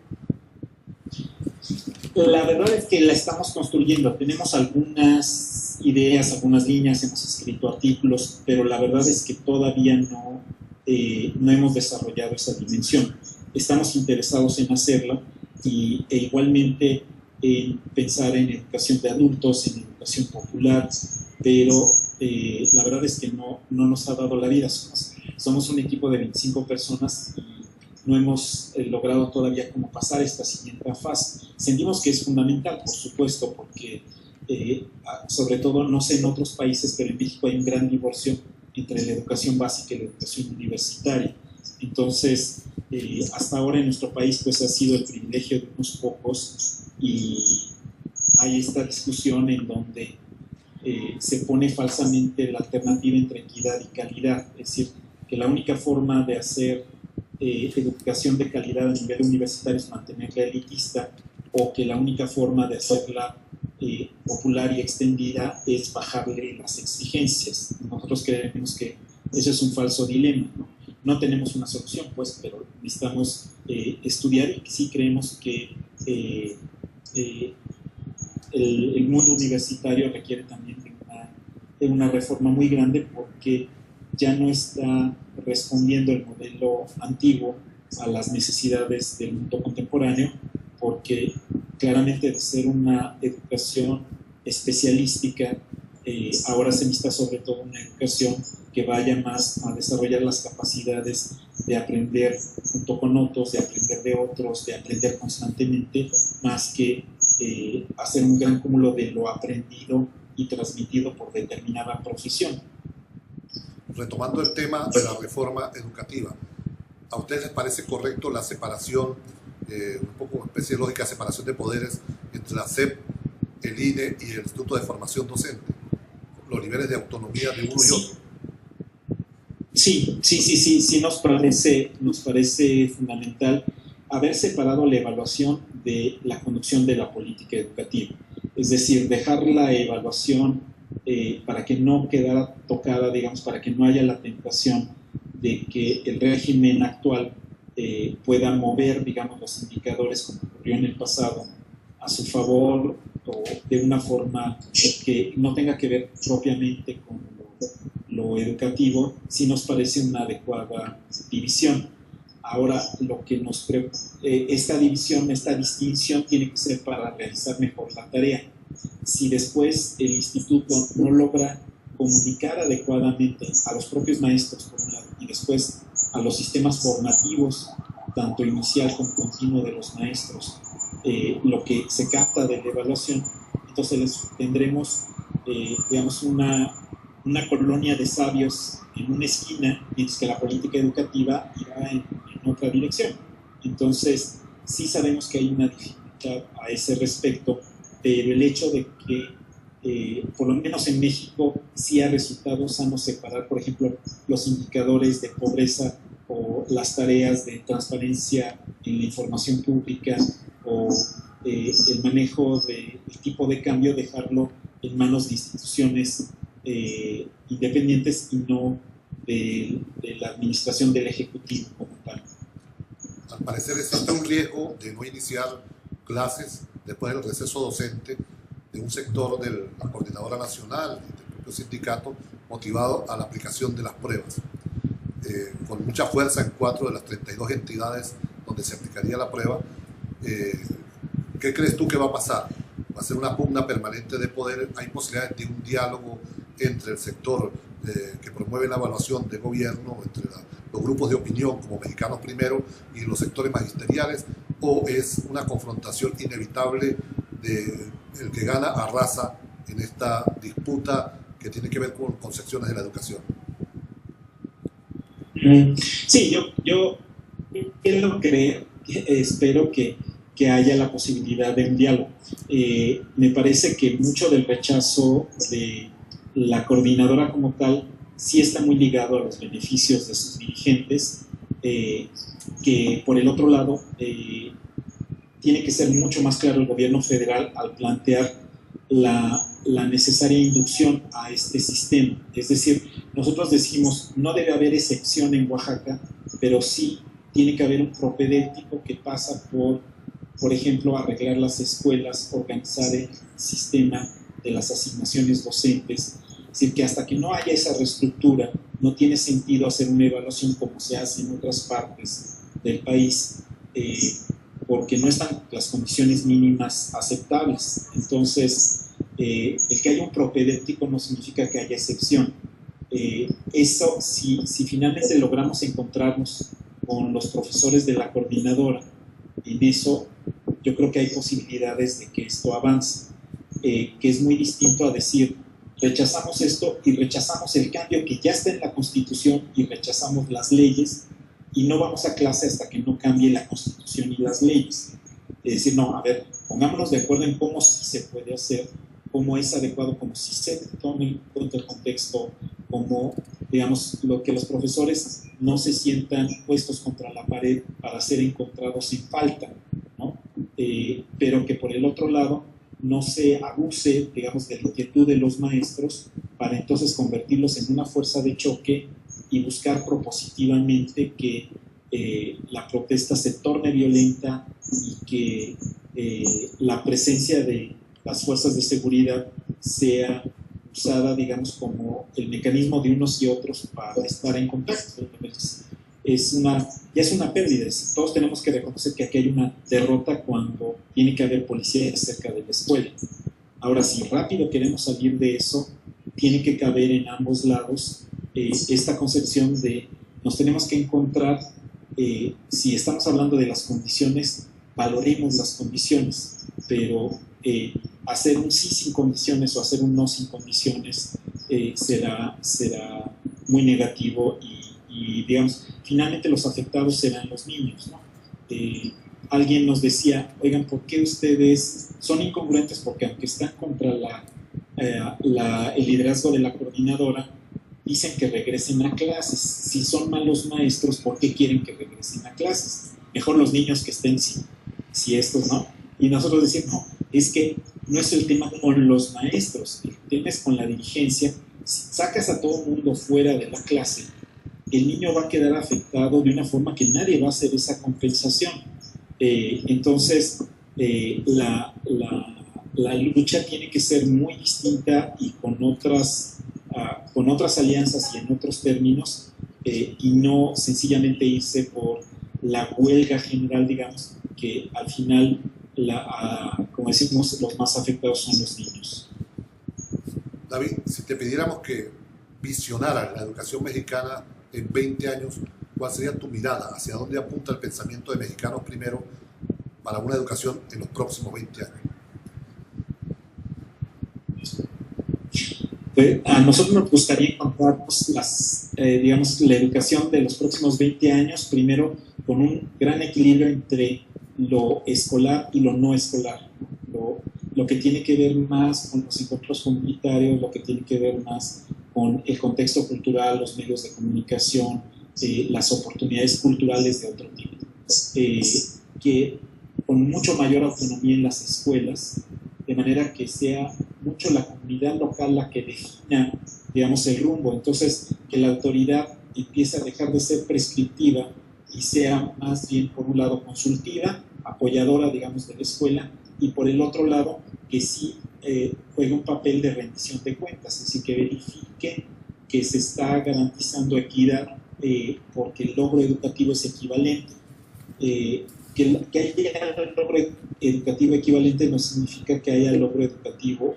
La verdad es que la estamos construyendo, tenemos algunas ideas, algunas líneas, hemos escrito artículos, pero la verdad es que todavía no hemos desarrollado esa dimensión. Estamos interesados en hacerlo e igualmente en pensar en educación de adultos, en educación popular, pero la verdad es que no nos ha dado la vida. Somos un equipo de 25 personas y no hemos logrado todavía como pasar esta siguiente fase. Sentimos que es fundamental, por supuesto, porque sobre todo, no sé en otros países, pero en México hay un gran divorcio entre la educación básica y la educación universitaria. Entonces, hasta ahora en nuestro país pues ha sido el privilegio de unos pocos y hay esta discusión en donde se pone falsamente la alternativa entre equidad y calidad, es decir, que la única forma de hacer educación de calidad a nivel universitario es mantenerla elitista, o que la única forma de hacerla popular y extendida es bajarle las exigencias. Nosotros creemos que eso es un falso dilema, ¿no? No tenemos una solución, pues, pero necesitamos estudiar, y sí creemos que el mundo universitario requiere también de una reforma muy grande, porque ya no está respondiendo el modelo antiguo a las necesidades del mundo contemporáneo, porque claramente de ser una educación especialística, ahora se necesita sobre todo una educación que vaya más a desarrollar las capacidades de aprender junto con otros, de aprender de otros, de aprender constantemente, más que hacer un gran cúmulo de lo aprendido y transmitido por determinada profesión. Retomando el tema de la reforma educativa, ¿a ustedes les parece correcto la separación, un poco una especie de lógica de separación de poderes entre la SEP, el INE y el Instituto de Formación Docente? Los niveles de autonomía de uno y otro. Sí, nos parece fundamental haber separado la evaluación de la conducción de la política educativa. Es decir, dejar la evaluación para que no quedara tocada, digamos, para que no haya la tentación de que el régimen actual pueda mover, digamos, los indicadores, como ocurrió en el pasado, a su favor, o de una forma que no tenga que ver propiamente con lo educativo. Sí nos parece una adecuada división. Ahora, lo que nos preocupa, esta división, esta distinción tiene que ser para realizar mejor la tarea. Si después el instituto no logra comunicar adecuadamente a los propios maestros, por un lado, y después a los sistemas formativos, tanto inicial como continuo de los maestros, lo que se capta de la evaluación, entonces tendremos, digamos, una colonia de sabios en una esquina, mientras que la política educativa irá en otra dirección. Entonces, sí sabemos que hay una dificultad a ese respecto, pero el hecho de que, por lo menos en México, sí ha resultado sano separar, por ejemplo, los indicadores de pobreza o las tareas de transparencia en la información pública, o el manejo del tipo de cambio, dejarlo en manos de instituciones independientes y no de la administración del Ejecutivo como tal. Al parecer existe un riesgo de no iniciar clases después del receso docente de un sector de la Coordinadora Nacional y del propio sindicato, motivado a la aplicación de las pruebas. Con mucha fuerza en 4 de las 32 entidades donde se aplicaría la prueba. ¿Qué crees tú que va a pasar? ¿Va a ser una pugna permanente de poder? ¿Hay posibilidades de un diálogo entre el sector que promueve la evaluación de gobierno, entre los grupos de opinión como Mexicanos Primero y los sectores magisteriales? ¿O es una confrontación inevitable de el que gana arrasa en esta disputa que tiene que ver con concepciones de la educación? Sí, yo espero que haya la posibilidad de un diálogo. Me parece que mucho del rechazo de la coordinadora como tal sí está muy ligado a los beneficios de sus dirigentes, que por el otro lado tiene que ser mucho más claro el gobierno federal al plantear la necesaria inducción a este sistema. Es decir, nosotros decimos, no debe haber excepción en Oaxaca, pero sí tiene que haber un propedéutico que pasa por ejemplo, arreglar las escuelas, organizar el sistema de las asignaciones docentes. Es decir, que hasta que no haya esa reestructura, no tiene sentido hacer una evaluación como se hace en otras partes del país, porque no están las condiciones mínimas aceptables. Entonces, el que haya un propedéutico no significa que haya excepción. Eso, si finalmente logramos encontrarnos con los profesores de la coordinadora, en eso yo creo que hay posibilidades de que esto avance, que es muy distinto a decir rechazamos esto y rechazamos el cambio que ya está en la Constitución y rechazamos las leyes y no vamos a clase hasta que no cambie la Constitución y las leyes. Es decir, no, a ver, pongámonos de acuerdo en cómo sí se puede hacer, cómo es adecuado, cómo sí se tome en cuenta el contexto, cómo, digamos, lo que los profesores no se sientan puestos contra la pared para ser encontrados sin falta, ¿no? Pero que por el otro lado no se abuse, digamos, de la inquietud de los maestros para entonces convertirlos en una fuerza de choque y buscar propositivamente que la protesta se torne violenta y que la presencia de las fuerzas de seguridad sea usada, digamos, como el mecanismo de unos y otros para estar en contacto. Ya es una pérdida. Todos tenemos que reconocer que aquí hay una derrota cuando tiene que haber policía cerca de la escuela. Ahora, si rápido queremos salir de eso, tiene que caber en ambos lados esta concepción de nos tenemos que encontrar, si estamos hablando de las condiciones, valoremos las condiciones, pero hacer un sí sin condiciones o hacer un no sin condiciones será muy negativo y, digamos, finalmente los afectados serán los niños, ¿no? Alguien nos decía, oigan, ¿por qué ustedes son incongruentes? Porque aunque están contra el liderazgo de la coordinadora, dicen que regresen a clases. Si son malos maestros, ¿por qué quieren que regresen a clases? Mejor los niños que estén si estos, ¿no? Y nosotros decimos, no, es que no es el tema con los maestros, el tema es con la dirigencia. Si sacas a todo el mundo fuera de la clase, el niño va a quedar afectado de una forma que nadie va a hacer esa compensación. Entonces, la lucha tiene que ser muy distinta y con otras alianzas y en otros términos, y no sencillamente irse por la huelga general, digamos, que al final, como decimos, los más afectados son los niños. David, si te pidiéramos que visionaras la educación mexicana en 20 años, ¿cuál sería tu mirada? ¿Hacia dónde apunta el pensamiento de Mexicanos Primero para una educación en los próximos 20 años? A nosotros nos gustaría encontrar digamos, la educación de los próximos 20 años, primero con un gran equilibrio entre lo escolar y lo no escolar, lo que tiene que ver más con los encuentros comunitarios, lo que tiene que ver más con el contexto cultural, los medios de comunicación, las oportunidades culturales de otro tipo, que con mucho mayor autonomía en las escuelas, de manera que sea mucho la comunidad local la que defina, digamos, el rumbo. Entonces, que la autoridad empiece a dejar de ser prescriptiva y sea más bien, por un lado, consultiva, apoyadora, digamos, de la escuela, y por el otro lado, que sí juegue un papel de rendición de cuentas, es decir, que verifique que se está garantizando equidad porque el logro educativo es equivalente. Que haya logro educativo equivalente no significa que haya logro educativo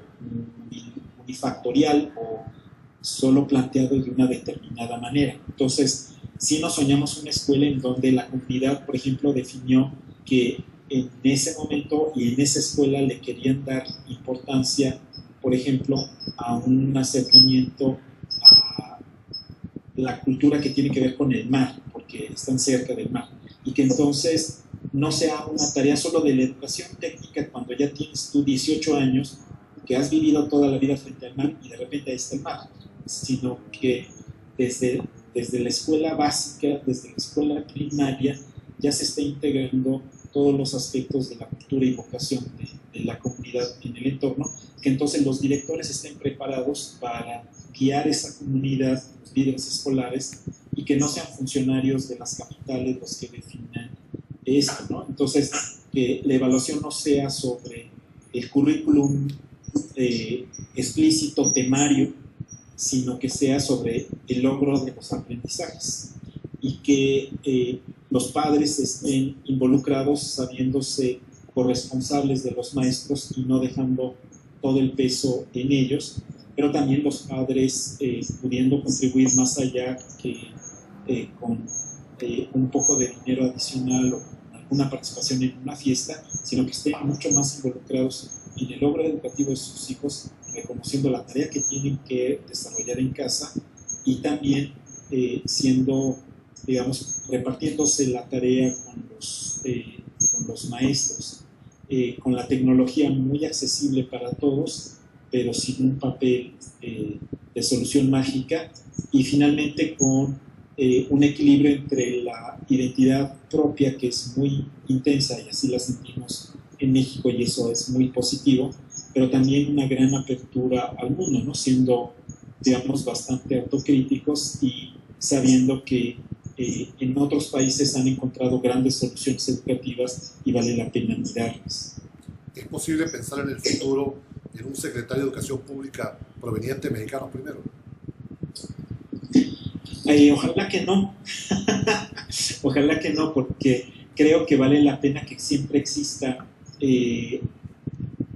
unifactorial o solo planteado de una determinada manera. Entonces, sí nos soñamos una escuela en donde la comunidad, por ejemplo, definió que en ese momento y en esa escuela le querían dar importancia por ejemplo, a un acercamiento a la cultura que tiene que ver con el mar, porque están cerca del mar, y que entonces no sea una tarea solo de la educación técnica cuando ya tienes tú 18 años, que has vivido toda la vida frente al mar y de repente ahí está el mar, sino que desde la escuela básica, desde la escuela primaria, ya se está integrando todos los aspectos de la cultura y vocación de la comunidad en el entorno, que entonces los directores estén preparados para guiar esa comunidad, los líderes escolares, y que no sean funcionarios de las capitales los que definan esto, ¿no? Entonces, que la evaluación no sea sobre el currículum explícito, temario, sino que sea sobre el logro de los aprendizajes y que los padres estén involucrados sabiéndose corresponsables de los maestros y no dejando todo el peso en ellos, pero también los padres pudiendo contribuir más allá que con un poco de dinero adicional o alguna participación en una fiesta, sino que estén mucho más involucrados en el logro educativo de sus hijos, reconociendo la tarea que tienen que desarrollar en casa y también siendo, digamos, repartiéndose la tarea con los maestros, con la tecnología muy accesible para todos, pero sin un papel de solución mágica, y finalmente con un equilibrio entre la identidad propia, que es muy intensa y así la sentimos en México y eso es muy positivo, pero también una gran apertura al mundo, ¿no? Siendo, digamos, bastante autocríticos y sabiendo que en otros países han encontrado grandes soluciones educativas y vale la pena mirarlas. ¿Es posible pensar en el futuro en un secretario de Educación Pública proveniente de Mexicanos Primero? Ojalá que no, ojalá que no, porque creo que vale la pena que siempre exista,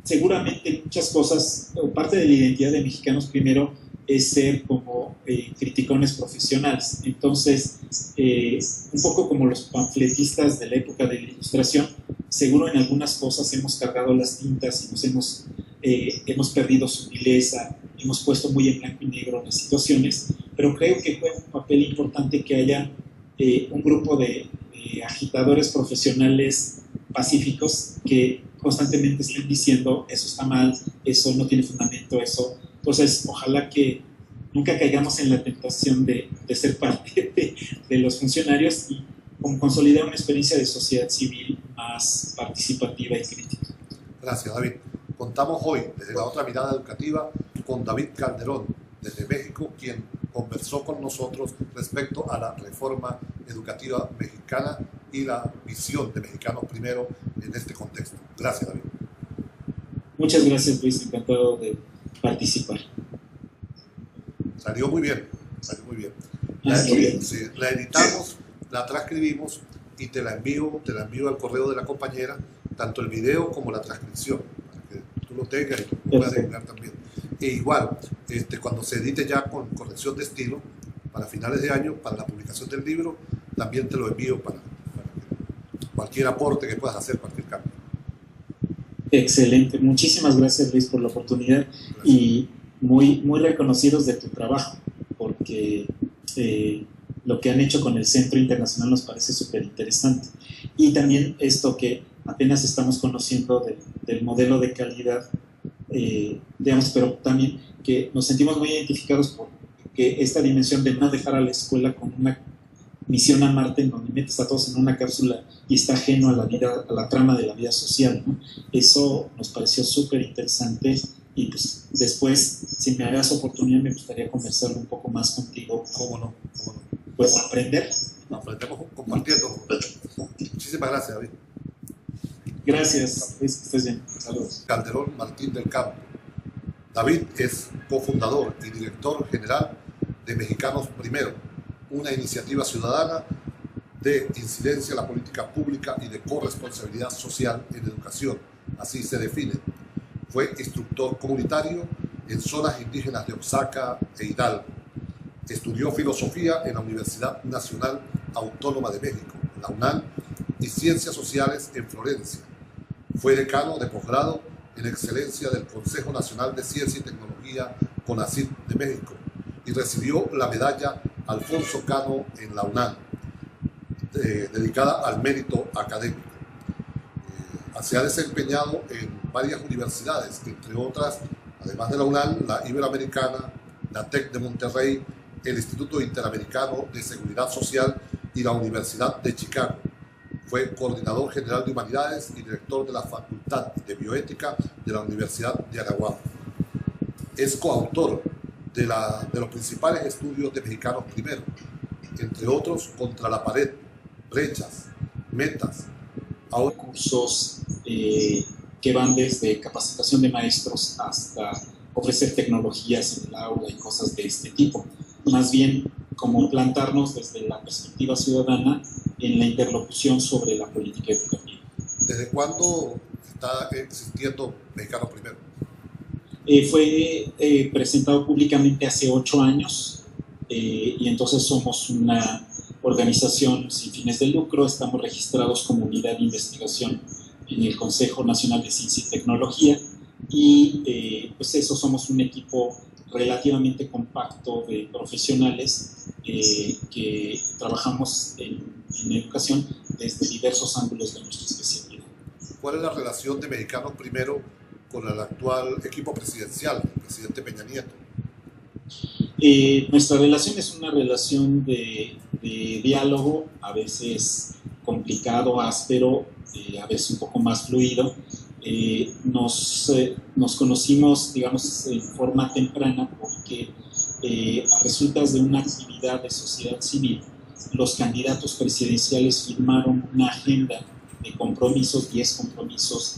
seguramente muchas cosas, o parte de la identidad de Mexicanos Primero es ser como criticones profesionales. Entonces, un poco como los panfletistas de la época de la Ilustración, seguro en algunas cosas hemos cargado las tintas y nos hemos perdido sutileza, hemos puesto muy en blanco y negro las situaciones, pero creo que juega un papel importante que haya un grupo de agitadores profesionales pacíficos que constantemente estén diciendo eso está mal, eso no tiene fundamento, eso. Entonces, ojalá que nunca caigamos en la tentación de ser parte de los funcionarios y consolidar una experiencia de sociedad civil más participativa y crítica. Gracias, David. Contamos hoy, desde la otra mirada educativa, con David Calderón, desde México, quien conversó con nosotros respecto a la reforma educativa mexicana y la visión de Mexicanos Primero en este contexto. Gracias, David. Muchas gracias, Luis. Encantado de participar. Salió muy bien, salió muy bien. La editamos, la transcribimos y te la envío al correo de la compañera, tanto el video como la transcripción, para que tú lo tengas y lo puedas editar también. E igual, cuando se edite ya con corrección de estilo, para finales de año, para la publicación del libro, también te lo envío para cualquier aporte que puedas hacer, cualquier cambio. Excelente, muchísimas gracias, Luis, por la oportunidad. Gracias. Y muy, muy reconocidos de tu trabajo, porque lo que han hecho con el Centro Internacional nos parece súper interesante. Y también esto que apenas estamos conociendo del modelo de calidad, digamos, pero también que nos sentimos muy identificados porque esta dimensión de no dejar a la escuela con una misión a Marte en donde metes a todos en una cápsula y está ajeno a la vida, a la trama de la vida social, ¿no? Eso nos pareció súper interesante y pues después, si me hagas oportunidad, me gustaría conversar un poco más contigo. ¿Cómo no? Pues aprender. Aprendemos compartiendo. Muchísimas gracias, David. Gracias, Luis, que estés bien. Saludos. Calderón Martín del Campo. David es cofundador y director general de Mexicanos Primero, una iniciativa ciudadana de incidencia en la política pública y de corresponsabilidad social en educación, así se define. Fue instructor comunitario en zonas indígenas de Oaxaca e Hidalgo. Estudió filosofía en la Universidad Nacional Autónoma de México, la UNAM, y ciencias sociales en Florencia. Fue decano de posgrado en excelencia del Consejo Nacional de Ciencia y Tecnología, CONACYT de México, y recibió la medalla Alfonso Cano en la UNAM, dedicada al mérito académico. Se ha desempeñado en varias universidades, entre otras, además de la UNAM, la Iberoamericana, la TEC de Monterrey, el Instituto Interamericano de Seguridad Social y la Universidad de Chicago. Fue coordinador general de Humanidades y director de la Facultad de Bioética de la Universidad de Anahuac. Es coautor de los principales estudios de Mexicanos Primero, entre otros Contra la Pared, Brechas, Metas. Ahora cursos que van desde capacitación de maestros hasta ofrecer tecnologías en el aula y cosas de este tipo. Más bien como plantarnos desde la perspectiva ciudadana en la interlocución sobre la política educativa. ¿Desde cuándo está existiendo Mexicanos Primero? Fue presentado públicamente hace 8 años y entonces somos una organización sin fines de lucro, estamos registrados como unidad de investigación en el Consejo Nacional de Ciencia y Tecnología y pues eso, somos un equipo relativamente compacto de profesionales que trabajamos en educación desde diversos ángulos de nuestra especialidad. ¿Cuál es la relación de Mexicanos Primero con el actual equipo presidencial, el presidente Peña Nieto? Nuestra relación es una relación de diálogo, a veces complicado, áspero, a veces un poco más fluido. Nos conocimos, digamos, en forma temprana porque a resultas de una actividad de sociedad civil, los candidatos presidenciales firmaron una agenda de compromisos, 10 compromisos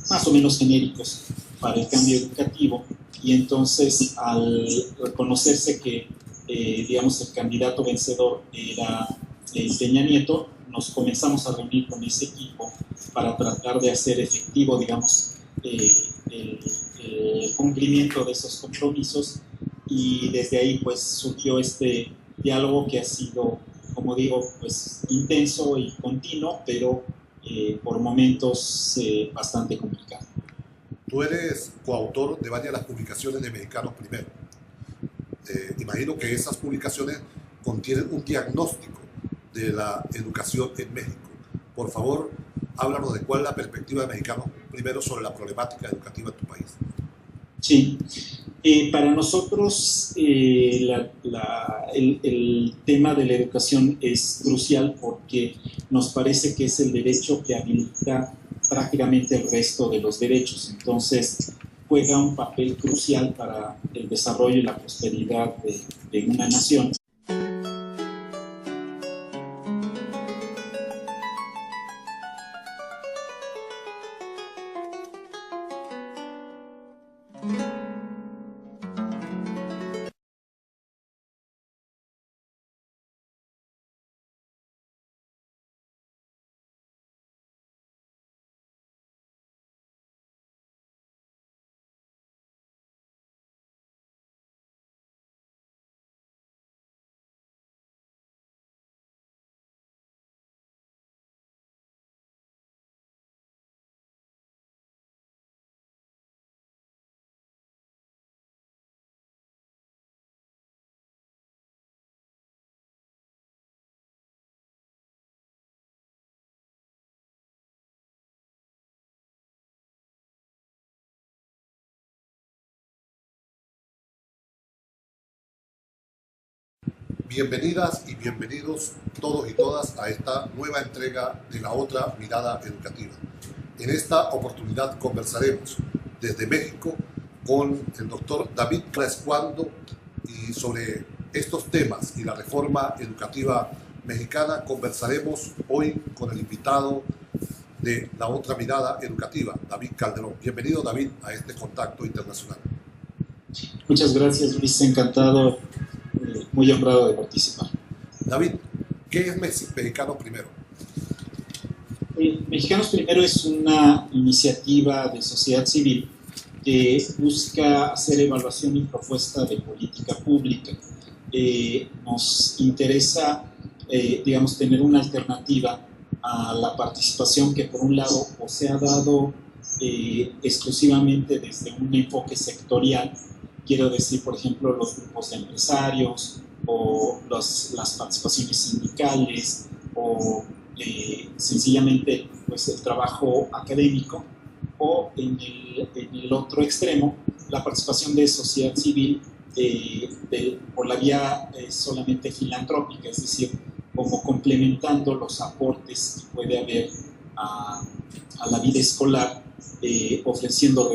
más o menos genéricos para el cambio educativo, y entonces al reconocerse que digamos el candidato vencedor era Peña Nieto, nos comenzamos a reunir con ese equipo para tratar de hacer efectivo, digamos, el cumplimiento de esos compromisos, y desde ahí pues surgió este diálogo que ha sido, como digo, pues intenso y continuo, pero por momentos bastante complicado. Tú eres coautor de varias de las publicaciones de Mexicanos Primero. Imagino que esas publicaciones contienen un diagnóstico de la educación en México. Por favor, háblanos de cuál es la perspectiva de Mexicanos Primero sobre la problemática educativa en tu país. Sí, para nosotros el tema de la educación es crucial porque nos parece que es el derecho que habilita prácticamente el resto de los derechos. Entonces, juega un papel crucial para el desarrollo y la prosperidad de una nación. Bienvenidas y bienvenidos todos y todas a esta nueva entrega de La Otra Mirada Educativa. En esta oportunidad conversaremos desde México con el doctor David Crescuando y sobre estos temas y la reforma educativa mexicana conversaremos hoy con el invitado de La Otra Mirada Educativa, David Calderón. Bienvenido, David, a este contacto internacional. Muchas gracias, Luis, encantado. Muy honrado de participar. David, ¿qué es Mexicanos Primero? Mexicanos Primero es una iniciativa de sociedad civil que busca hacer evaluación y propuesta de política pública. Nos interesa, digamos, tener una alternativa a la participación que por un lado o se ha dado exclusivamente desde un enfoque sectorial. Quiero decir, por ejemplo, los grupos de empresarios o las participaciones sindicales o sencillamente pues, el trabajo académico, o en el otro extremo la participación de sociedad civil por la vía solamente filantrópica, es decir, como complementando los aportes que puede haber a la vida escolar, ofreciendo